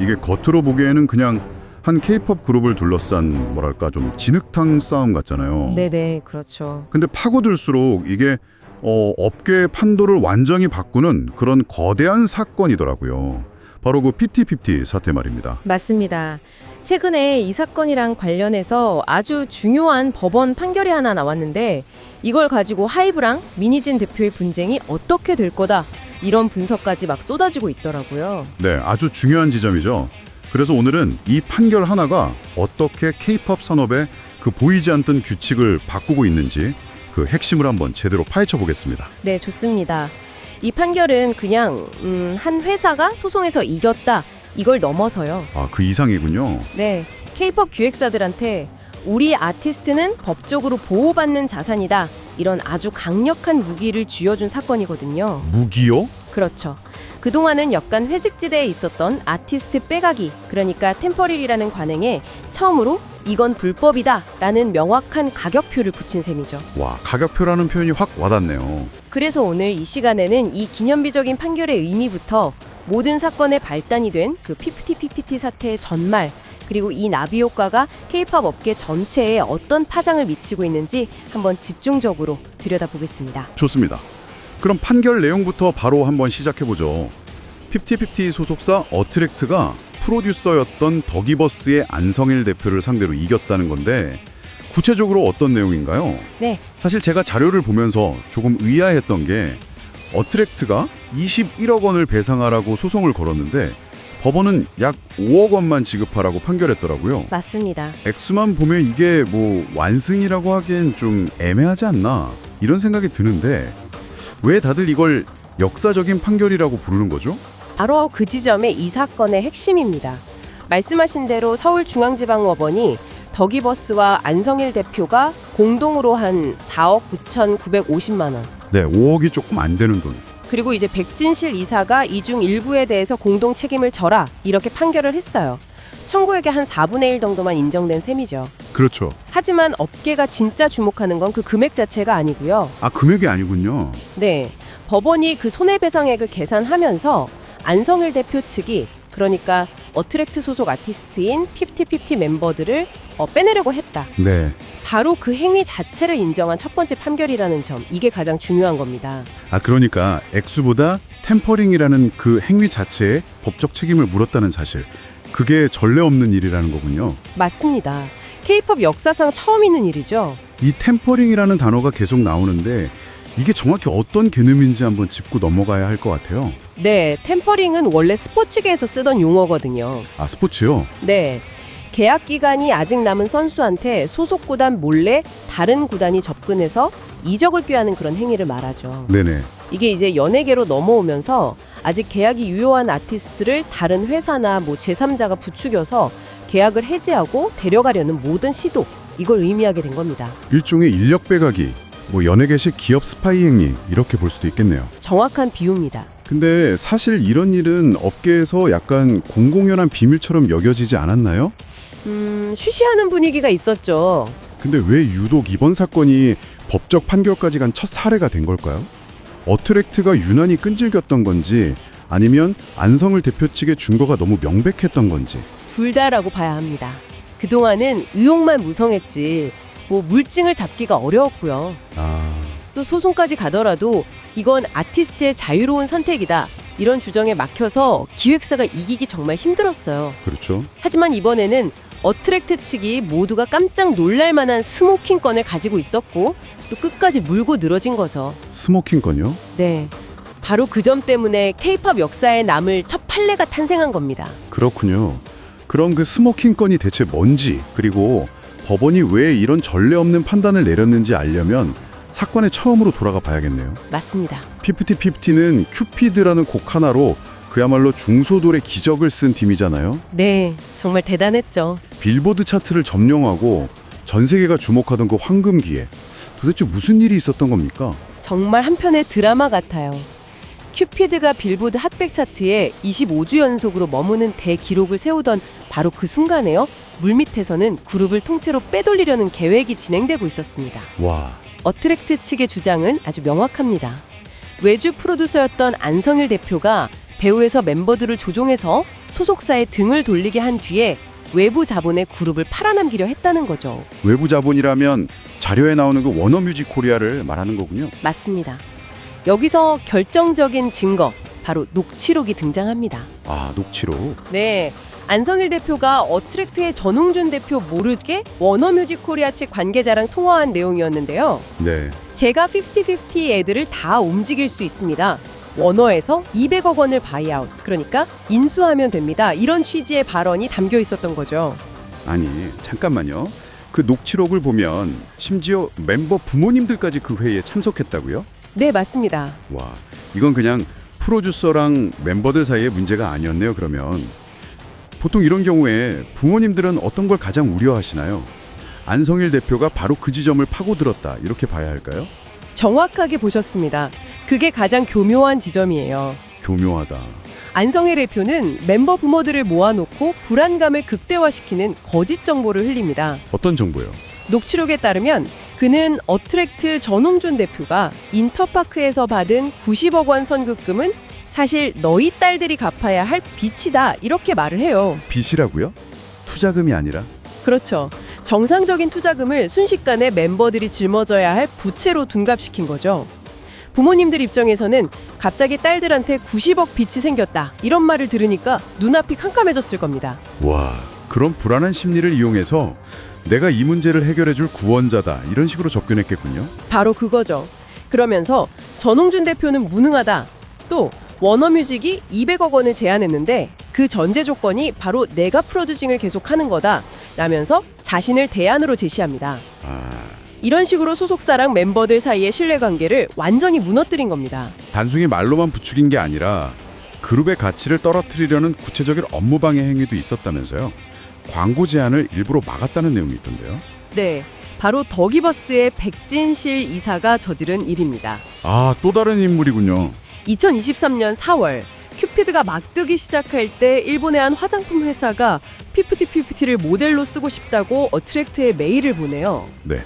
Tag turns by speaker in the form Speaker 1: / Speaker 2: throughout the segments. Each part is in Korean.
Speaker 1: 이게 겉으로 보기에는 그냥 한 케이팝 그룹을 둘러싼 뭐랄까 좀 진흙탕 싸움 같잖아요.
Speaker 2: 네네, 그렇죠.
Speaker 1: 근데 파고들수록 이게 업계의 판도를 완전히 바꾸는 그런 거대한 사건이더라고요. 바로 그 피프티 사태 말입니다.
Speaker 2: 맞습니다. 최근에 이 사건이랑 관련해서 아주 중요한 법원 판결이 하나 나왔는데 이걸 가지고 하이브랑 미니진 대표의 분쟁이 어떻게 될 거다 이런 분석까지 막 쏟아지고 있더라고요.
Speaker 1: 네, 아주 중요한 지점이죠. 그래서 오늘은 이 판결 하나가 어떻게 케이팝 산업의 그 보이지 않던 규칙을 바꾸고 있는지 그 핵심을 한번 제대로 파헤쳐 보겠습니다.
Speaker 2: 네, 좋습니다. 이 판결은 그냥 한 회사가 소송에서 이겼다 이걸 넘어서요.
Speaker 1: 아, 그 이상이군요.
Speaker 2: 네, K-팝 기획사들한테 우리 아티스트는 법적으로 보호받는 자산이다 이런 아주 강력한 무기를 쥐어준 사건이거든요.
Speaker 1: 무기요?
Speaker 2: 그렇죠. 그동안은 약간 회색지대에 있었던 아티스트 빼가기, 그러니까 템퍼릴이라는 관행에 처음으로 이건 불법이다 라는 명확한 가격표를 붙인 셈이죠.
Speaker 1: 와, 가격표라는 표현이 확 와닿네요.
Speaker 2: 그래서 오늘 이 시간에는 이 기념비적인 판결의 의미부터 모든 사건의 발단이 된 그 피프티 사태의 전말, 그리고 이 나비 효과가 K-팝 업계 전체에 어떤 파장을 미치고 있는지 한번 집중적으로 들여다보겠습니다.
Speaker 1: 좋습니다. 그럼 판결 내용부터 바로 한번 시작해보죠. 피프티 소속사 어트랙트가 프로듀서였던 더기버스의 안성일 대표를 상대로 이겼다는 건데 구체적으로 어떤 내용인가요?
Speaker 2: 네,
Speaker 1: 사실 제가 자료를 보면서 조금 의아했던 게 어트랙트가 21억 원을 배상하라고 소송을 걸었는데 법원은 약 5억 원만 지급하라고 판결했더라고요.
Speaker 2: 맞습니다.
Speaker 1: 액수만 보면 이게 뭐 완승이라고 하기엔 좀 애매하지 않나 이런 생각이 드는데 왜 다들 이걸 역사적인 판결이라고 부르는 거죠?
Speaker 2: 바로 그 지점에 이 사건의 핵심입니다. 말씀하신 대로 서울중앙지방법원이 더기버스와 안성일 대표가 공동으로 한 4억 9,950만 원,
Speaker 1: 네, 5억이 조금 안 되는 돈.
Speaker 2: 그리고 이제 백진실 이사가 이중 일부에 대해서 공동 책임을 져라 이렇게 판결을 했어요. 청구액의 한 4분의 1 정도만 인정된 셈이죠.
Speaker 1: 그렇죠.
Speaker 2: 하지만 업계가 진짜 주목하는 건 그 금액 자체가 아니고요.
Speaker 1: 아, 금액이 아니군요.
Speaker 2: 네, 법원이 그 손해배상액을 계산하면서 안성일 대표 측이 그러니까 어트랙트 소속 아티스트인 피프티 멤버들을 빼내려고 했다.
Speaker 1: 네.
Speaker 2: 바로 그 행위 자체를 인정한 첫 번째 판결이라는 점, 이게 가장 중요한 겁니다.
Speaker 1: 아, 그러니까 액수보다 템퍼링이라는 그 행위 자체에 법적 책임을 물었다는 사실. 그게 전례 없는 일이라는 거군요.
Speaker 2: 맞습니다. K-팝 역사상 처음 있는 일이죠.
Speaker 1: 이 템퍼링이라는 단어가 계속 나오는데 이게 정확히 어떤 개념인지 한번 짚고 넘어가야 할 것 같아요.
Speaker 2: 네, 템퍼링은 원래 스포츠계에서 쓰던 용어거든요.
Speaker 1: 아, 스포츠요?
Speaker 2: 네, 계약 기간이 아직 남은 선수한테 소속 구단 몰래 다른 구단이 접근해서 이적을 꾀하는 그런 행위를 말하죠.
Speaker 1: 네네.
Speaker 2: 이게 이제 연예계로 넘어오면서 아직 계약이 유효한 아티스트를 다른 회사나 뭐 제3자가 부추겨서 계약을 해지하고 데려가려는 모든 시도, 이걸 의미하게 된 겁니다.
Speaker 1: 일종의 인력 빼가기, 뭐 연예계식 기업 스파이 행위 이렇게 볼 수도 있겠네요.
Speaker 2: 정확한 비유입니다.
Speaker 1: 근데 사실 이런 일은 업계에서 약간 공공연한 비밀처럼 여겨지지 않았나요?
Speaker 2: 쉬쉬하는 분위기가 있었죠.
Speaker 1: 근데 왜 유독 이번 사건이 법적 판결까지 간 첫 사례가 된 걸까요? 어트랙트가 유난히 끈질겼던 건지 아니면 안성을 대표 측의 증거가 너무 명백했던 건지.
Speaker 2: 둘 다라고 봐야 합니다. 그동안은 의혹만 무성했지 뭐 물증을 잡기가 어려웠고요. 또 소송까지 가더라도 이건 아티스트의 자유로운 선택이다 이런 주장에 막혀서 기획사가 이기기 정말 힘들었어요.
Speaker 1: 그렇죠.
Speaker 2: 하지만 이번에는 어트랙트 측이 모두가 깜짝 놀랄 만한 스모킹 건을 가지고 있었고 또 끝까지 물고 늘어진 거죠.
Speaker 1: 스모킹 건요?
Speaker 2: 네, 바로 그 점 때문에 K-팝 역사에 남을 첫 판례가 탄생한 겁니다.
Speaker 1: 그렇군요. 그럼 그 스모킹 건이 대체 뭔지, 그리고 법원이 왜 이런 전례 없는 판단을 내렸는지 알려면 사건의 처음으로 돌아가 봐야겠네요.
Speaker 2: 맞습니다.
Speaker 1: 피프티는 큐피드라는 곡 하나로 그야말로 중소돌의 기적을 쓴 팀이잖아요.
Speaker 2: 네, 정말 대단했죠.
Speaker 1: 빌보드 차트를 점령하고 전 세계가 주목하던 그 황금 기회. 도대체 무슨 일이 있었던 겁니까?
Speaker 2: 정말 한편의 드라마 같아요. 큐피드가 빌보드 핫백 차트에 25주 연속으로 머무는 대기록을 세우던 바로 그 순간에요. 물밑에서는 그룹을 통째로 빼돌리려는 계획이 진행되고 있었습니다.
Speaker 1: 와.
Speaker 2: 어트랙트 측의 주장은 아주 명확합니다. 외주 프로듀서였던 안성일 대표가 배후에서 멤버들을 조종해서 소속사의 등을 돌리게 한 뒤에 외부 자본에 그룹을 팔아넘기려 했다는 거죠.
Speaker 1: 외부 자본이라면 자료에 나오는 그 워너뮤직 코리아를 말하는 거군요.
Speaker 2: 맞습니다. 여기서 결정적인 증거, 바로 녹취록이 등장합니다.
Speaker 1: 아, 녹취록.
Speaker 2: 네, 안성일 대표가 어트랙트의 전홍준 대표 모르게 워너뮤직 코리아 측 관계자랑 통화한 내용이었는데요.
Speaker 1: 네.
Speaker 2: 제가 50-50 애들을 다 움직일 수 있습니다. 워너에서 200억 원을 바이아웃, 그러니까 인수하면 됩니다. 이런 취지의 발언이 담겨 있었던 거죠.
Speaker 1: 아니, 잠깐만요. 그 녹취록을 보면 심지어 멤버 부모님들까지 그 회의에 참석했다고요?
Speaker 2: 네, 맞습니다.
Speaker 1: 와, 이건 그냥 프로듀서랑 멤버들 사이의 문제가 아니었네요, 그러면. 보통 이런 경우에 부모님들은 어떤 걸 가장 우려하시나요? 안성일 대표가 바로 그 지점을 파고들었다, 이렇게 봐야 할까요?
Speaker 2: 정확하게 보셨습니다. 그게 가장 교묘한 지점이에요.
Speaker 1: 교묘하다.
Speaker 2: 안성일 대표는 멤버 부모들을 모아놓고 불안감을 극대화시키는 거짓 정보를 흘립니다.
Speaker 1: 어떤 정보요?
Speaker 2: 녹취록에 따르면 그는 어트랙트 전홍준 대표가 인터파크에서 받은 90억 원 선급금은 사실 너희 딸들이 갚아야 할 빚이다, 이렇게 말을 해요.
Speaker 1: 빚이라고요? 투자금이 아니라?
Speaker 2: 그렇죠. 정상적인 투자금을 순식간에 멤버들이 짊어져야 할 부채로 둔갑시킨 거죠. 부모님들 입장에서는 갑자기 딸들한테 90억 빚이 생겼다, 이런 말을 들으니까 눈앞이 캄캄해졌을 겁니다.
Speaker 1: 와, 그런 불안한 심리를 이용해서 내가 이 문제를 해결해줄 구원자다, 이런 식으로 접근했겠군요.
Speaker 2: 바로 그거죠. 그러면서 전홍준 대표는 무능하다, 또 워너뮤직이 200억 원을 제안했는데 그 전제 조건이 바로 내가 프로듀싱을 계속하는 거다 라면서 자신을 대안으로 제시합니다. 이런 식으로 소속사랑 멤버들 사이의 신뢰관계를 완전히 무너뜨린 겁니다.
Speaker 1: 단순히 말로만 부추긴 게 아니라 그룹의 가치를 떨어뜨리려는 구체적인 업무방해 행위도 있었다면서요. 광고 제안을 일부러 막았다는 내용이 있던데요.
Speaker 2: 네, 바로 더기버스의 백진실 이사가 저지른 일입니다.
Speaker 1: 아, 또 다른 인물이군요.
Speaker 2: 2023년 4월 큐피드가 막 뜨기 시작할 때 일본의 한 화장품 회사가 PPT를 모델로 쓰고 싶다고 어트랙트에 메일을 보내요.
Speaker 1: 네.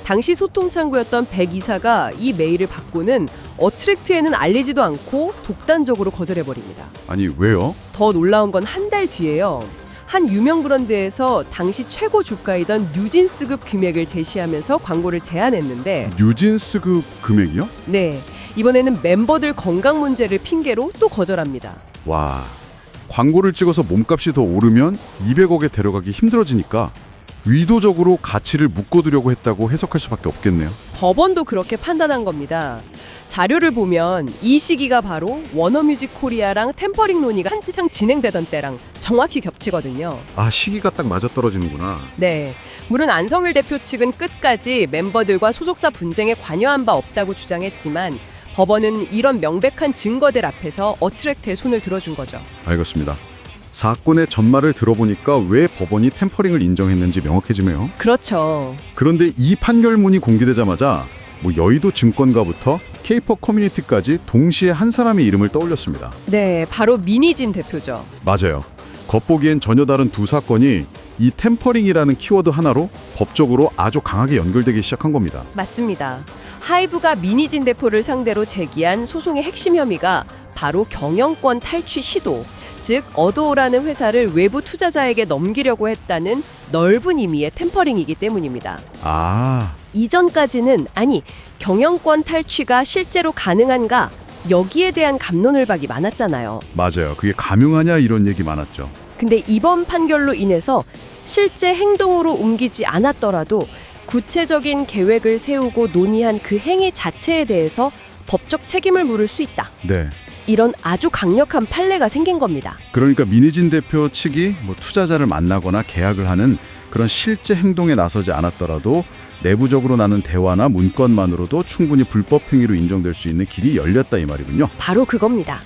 Speaker 2: 당시 소통 창구였던 백 이사가 이 메일을 받고는 어트랙트에는 알리지도 않고 독단적으로 거절해버립니다.
Speaker 1: 아니, 왜요?
Speaker 2: 더 놀라운 건 한 달 뒤에요. 한 유명 브랜드에서 당시 최고 주가이던 뉴진스급 금액을 제시하면서 광고를 제안했는데,
Speaker 1: 뉴진스급 금액이요?
Speaker 2: 네, 이번에는 멤버들 건강 문제를 핑계로 또 거절합니다.
Speaker 1: 와, 광고를 찍어서 몸값이 더 오르면 200억에 데려가기 힘들어지니까 의도적으로 가치를 묶어두려고 했다고 해석할 수밖에 없겠네요.
Speaker 2: 법원도 그렇게 판단한 겁니다. 자료를 보면 이 시기가 바로 워너뮤직 코리아랑 템퍼링 논의가 한창 진행되던 때랑 정확히 겹치거든요.
Speaker 1: 아, 시기가 딱 맞아떨어지는구나.
Speaker 2: 네, 물론 안성일 대표 측은 끝까지 멤버들과 소속사 분쟁에 관여한 바 없다고 주장했지만 법원은 이런 명백한 증거들 앞에서 어트랙트의 손을 들어준 거죠.
Speaker 1: 알겠습니다. 사건의 전말을 들어보니까 왜 법원이 템퍼링을 인정했는지 명확해지네요.
Speaker 2: 그렇죠.
Speaker 1: 그런데 이 판결문이 공개되자마자 여의도 증권가부터 K-POP 커뮤니티까지 동시에 한 사람의 이름을 떠올렸습니다.
Speaker 2: 네, 바로 민희진 대표죠.
Speaker 1: 맞아요. 겉보기엔 전혀 다른 두 사건이 이 템퍼링이라는 키워드 하나로 법적으로 아주 강하게 연결되기 시작한 겁니다.
Speaker 2: 맞습니다. 하이브가 민희진 대표를 상대로 제기한 소송의 핵심 혐의가 바로 경영권 탈취 시도, 즉 어도어라는 회사를 외부 투자자에게 넘기려고 했다는 넓은 의미의 템퍼링이기 때문입니다.
Speaker 1: 아,
Speaker 2: 이전까지는 경영권 탈취가 실제로 가능한가, 여기에 대한 갑론을박이 많았잖아요.
Speaker 1: 맞아요. 그게 가능하냐 이런 얘기 많았죠.
Speaker 2: 근데 이번 판결로 인해서 실제 행동으로 옮기지 않았더라도 구체적인 계획을 세우고 논의한 그 행위 자체에 대해서 법적 책임을 물을 수 있다.
Speaker 1: 네.
Speaker 2: 이런 아주 강력한 판례가 생긴 겁니다.
Speaker 1: 그러니까 민희진 대표 측이 투자자를 만나거나 계약을 하는 그런 실제 행동에 나서지 않았더라도 내부적으로 나눈 대화나 문건만으로도 충분히 불법 행위로 인정될 수 있는 길이 열렸다 이 말이군요.
Speaker 2: 바로 그겁니다.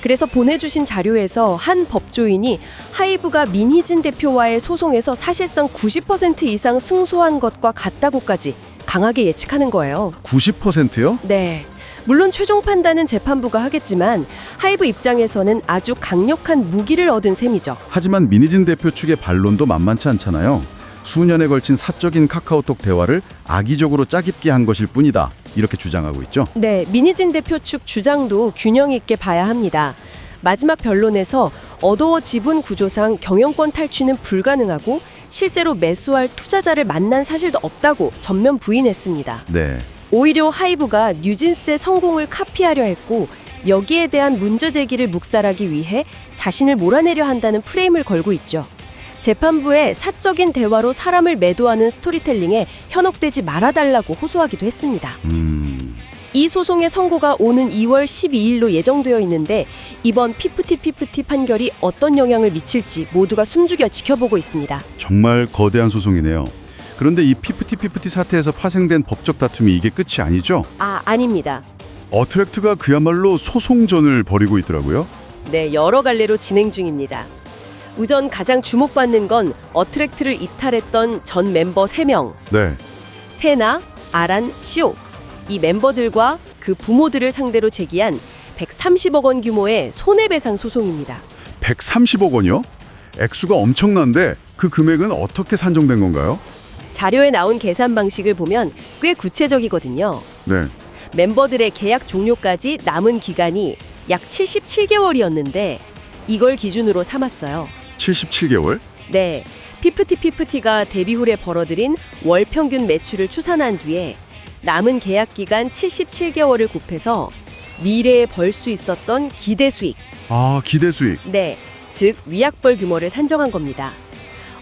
Speaker 2: 그래서 보내주신 자료에서 한 법조인이 하이브가 민희진 대표와의 소송에서 사실상 90% 이상 승소한 것과 같다고까지 강하게 예측하는 거예요.
Speaker 1: 90%요?
Speaker 2: 네. 물론 최종 판단은 재판부가 하겠지만 하이브 입장에서는 아주 강력한 무기를 얻은 셈이죠.
Speaker 1: 하지만 민희진 대표 측의 반론도 만만치 않잖아요. 수년에 걸친 사적인 카카오톡 대화를 악의적으로 짜깁기 한 것일 뿐이다. 이렇게 주장하고 있죠.
Speaker 2: 네, 민희진 대표 측 주장도 균형 있게 봐야 합니다. 마지막 변론에서 어도어 지분 구조상 경영권 탈취는 불가능하고 실제로 매수할 투자자를 만난 사실도 없다고 전면 부인했습니다.
Speaker 1: 네.
Speaker 2: 오히려 하이브가 뉴진스의 성공을 카피하려 했고 여기에 대한 문제 제기를 묵살하기 위해 자신을 몰아내려 한다는 프레임을 걸고 있죠. 재판부에 사적인 대화로 사람을 매도하는 스토리텔링에 현혹되지 말아달라고 호소하기도 했습니다. 이 소송의 선고가 오는 2월 12일로 예정되어 있는데 이번 피프티 판결이 어떤 영향을 미칠지 모두가 숨죽여 지켜보고 있습니다.
Speaker 1: 정말 거대한 소송이네요. 그런데 이 피프티 사태에서 파생된 법적 다툼이 이게 끝이 아니죠?
Speaker 2: 아닙니다.
Speaker 1: 어트랙트가 그야말로 소송전을 벌이고 있더라고요.
Speaker 2: 네, 여러 갈래로 진행 중입니다. 우선 가장 주목받는 건 어트랙트를 이탈했던 전 멤버 3명,
Speaker 1: 네.
Speaker 2: 세나, 아란, 시오. 이 멤버들과 그 부모들을 상대로 제기한 130억 원 규모의 손해배상 소송입니다.
Speaker 1: 130억 원이요? 액수가 엄청난데 그 금액은 어떻게 산정된 건가요?
Speaker 2: 자료에 나온 계산 방식을 보면 꽤 구체적이거든요.
Speaker 1: 네.
Speaker 2: 멤버들의 계약 종료까지 남은 기간이 약 77개월이었는데 이걸 기준으로 삼았어요.
Speaker 1: 77개월?
Speaker 2: 네, 피프티가 데뷔 후에 벌어들인 월 평균 매출을 추산한 뒤에 남은 계약 기간 77개월을 곱해서 미래에 벌 수 있었던 기대 수익,
Speaker 1: 기대 수익.
Speaker 2: 네, 즉 위약벌 규모를 산정한 겁니다.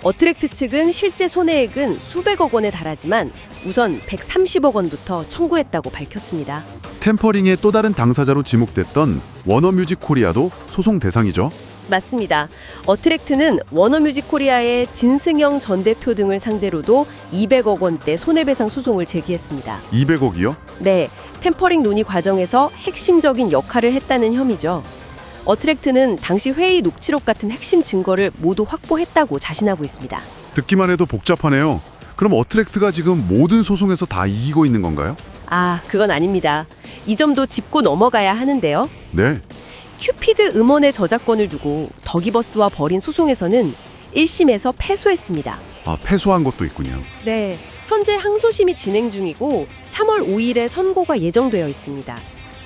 Speaker 2: 어트랙트 측은 실제 손해액은 수백억 원에 달하지만 우선 130억 원부터 청구했다고 밝혔습니다.
Speaker 1: 템퍼링의 또 다른 당사자로 지목됐던 워너뮤직 코리아도 소송 대상이죠.
Speaker 2: 맞습니다. 어트랙트는 워너뮤직 코리아의 진승영 전 대표 등을 상대로도 200억 원대 손해배상 소송을 제기했습니다.
Speaker 1: 200억이요?
Speaker 2: 네, 템퍼링 논의 과정에서 핵심적인 역할을 했다는 혐의죠. 어트랙트는 당시 회의 녹취록 같은 핵심 증거를 모두 확보했다고 자신하고 있습니다.
Speaker 1: 듣기만 해도 복잡하네요. 그럼 어트랙트가 지금 모든 소송에서 다 이기고 있는 건가요?
Speaker 2: 그건 아닙니다. 이 점도 짚고 넘어가야 하는데요.
Speaker 1: 네.
Speaker 2: 큐피드 음원의 저작권을 두고 더기버스와 벌인 소송에서는 1심에서 패소했습니다.
Speaker 1: 패소한 것도 있군요.
Speaker 2: 네, 현재 항소심이 진행 중이고 3월 5일에 선고가 예정되어 있습니다.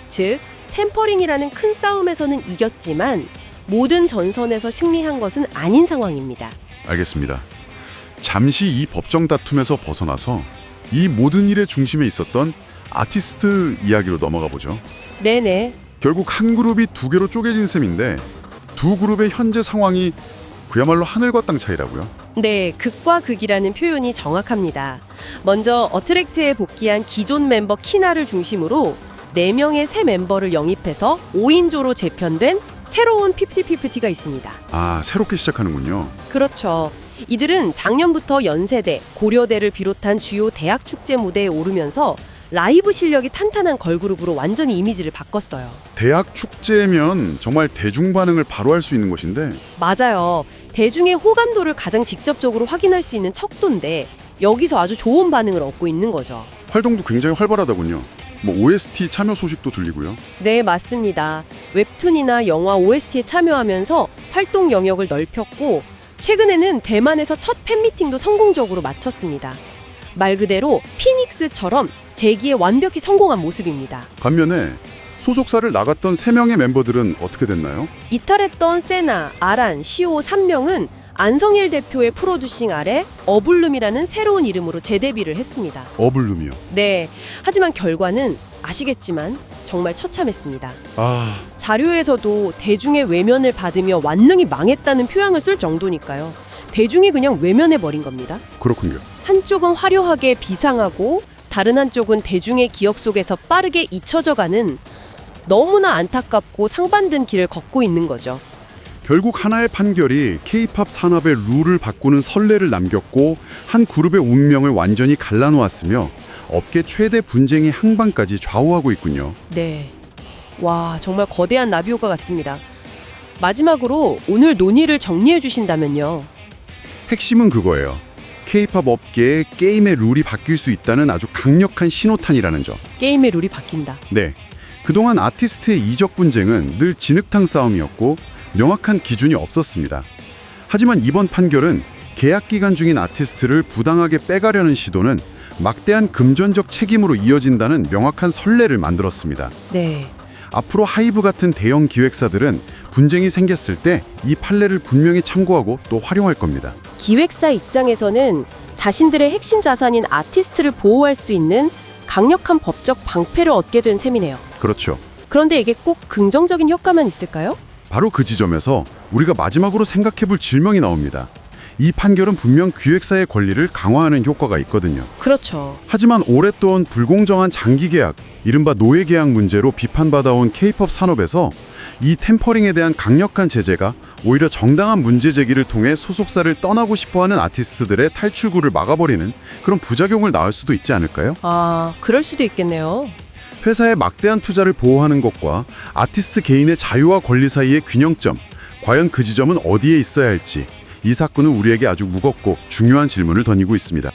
Speaker 2: 즉, 템퍼링이라는 큰 싸움에서는 이겼지만 모든 전선에서 승리한 것은 아닌 상황입니다.
Speaker 1: 알겠습니다. 잠시 이 법정 다툼에서 벗어나서 이 모든 일의 중심에 있었던 아티스트 이야기로 넘어가 보죠.
Speaker 2: 네네.
Speaker 1: 결국 한 그룹이 두 개로 쪼개진 셈인데 두 그룹의 현재 상황이 그야말로 하늘과 땅 차이라고요.
Speaker 2: 네, 극과 극이라는 표현이 정확합니다. 먼저 어트랙트에 복귀한 기존 멤버 키나를 중심으로 4명의 새 멤버를 영입해서 5인조로 재편된 새로운 피프티가 있습니다.
Speaker 1: 새롭게 시작하는군요.
Speaker 2: 그렇죠. 이들은 작년부터 연세대, 고려대를 비롯한 주요 대학 축제 무대에 오르면서 라이브 실력이 탄탄한 걸그룹으로 완전히 이미지를 바꿨어요.
Speaker 1: 대학 축제면 정말 대중 반응을 바로 할 수 있는 곳인데
Speaker 2: 맞아요. 대중의 호감도를 가장 직접적으로 확인할 수 있는 척도인데 여기서 아주 좋은 반응을 얻고 있는 거죠.
Speaker 1: 활동도 굉장히 활발하다군요. OST 참여 소식도 들리고요.
Speaker 2: 네, 맞습니다. 웹툰이나 영화 OST에 참여하면서 활동 영역을 넓혔고 최근에는 대만에서 첫 팬미팅도 성공적으로 마쳤습니다. 말 그대로 피닉스처럼 재기에 완벽히 성공한 모습입니다.
Speaker 1: 반면에 소속사를 나갔던 3명의 멤버들은 어떻게 됐나요?
Speaker 2: 이탈했던 세나, 아란, 시오 3명은 안성일 대표의 프로듀싱 아래 어블룸이라는 새로운 이름으로 재데뷔를 했습니다.
Speaker 1: 어블룸이요?
Speaker 2: 네, 하지만 결과는 아시겠지만 정말 처참했습니다. 자료에서도 대중의 외면을 받으며 완전히 망했다는 표현을 쓸 정도니까요. 대중이 그냥 외면해버린 겁니다.
Speaker 1: 그렇군요.
Speaker 2: 한쪽은 화려하게 비상하고 다른 한쪽은 대중의 기억 속에서 빠르게 잊혀져가는 너무나 안타깝고 상반된 길을 걷고 있는 거죠.
Speaker 1: 결국 하나의 판결이 K-팝 산업의 룰을 바꾸는 선례를 남겼고 한 그룹의 운명을 완전히 갈라놓았으며 업계 최대 분쟁의 항방까지 좌우하고 있군요.
Speaker 2: 네. 와, 정말 거대한 나비효과 같습니다. 마지막으로 오늘 논의를 정리해 주신다면요.
Speaker 1: 핵심은 그거예요. K-팝 업계의 게임의 룰이 바뀔 수 있다는 아주 강력한 신호탄이라는 점.
Speaker 2: 게임의 룰이 바뀐다.
Speaker 1: 네. 그동안 아티스트의 이적 분쟁은 늘 진흙탕 싸움이었고 명확한 기준이 없었습니다. 하지만 이번 판결은 계약 기간 중인 아티스트를 부당하게 빼가려는 시도는 막대한 금전적 책임으로 이어진다는 명확한 선례를 만들었습니다.
Speaker 2: 네.
Speaker 1: 앞으로 하이브 같은 대형 기획사들은 분쟁이 생겼을 때 이 판례를 분명히 참고하고 또 활용할 겁니다.
Speaker 2: 기획사 입장에서는 자신들의 핵심 자산인 아티스트를 보호할 수 있는 강력한 법적 방패를 얻게 된 셈이네요.
Speaker 1: 그렇죠.
Speaker 2: 그런데 이게 꼭 긍정적인 효과만 있을까요?
Speaker 1: 바로 그 지점에서 우리가 마지막으로 생각해볼 질문이 나옵니다. 이 판결은 분명 기획사의 권리를 강화하는 효과가 있거든요.
Speaker 2: 그렇죠.
Speaker 1: 하지만 오랫동안 불공정한 장기 계약, 이른바 노예 계약 문제로 비판받아온 K-팝 산업에서 이 템퍼링에 대한 강력한 제재가 오히려 정당한 문제 제기를 통해 소속사를 떠나고 싶어하는 아티스트들의 탈출구를 막아버리는 그런 부작용을 낳을 수도 있지 않을까요?
Speaker 2: 아, 그럴 수도 있겠네요.
Speaker 1: 회사의 막대한 투자를 보호하는 것과 아티스트 개인의 자유와 권리 사이의 균형점, 과연 그 지점은 어디에 있어야 할지, 이 사건은 우리에게 아주 무겁고 중요한 질문을 던지고 있습니다.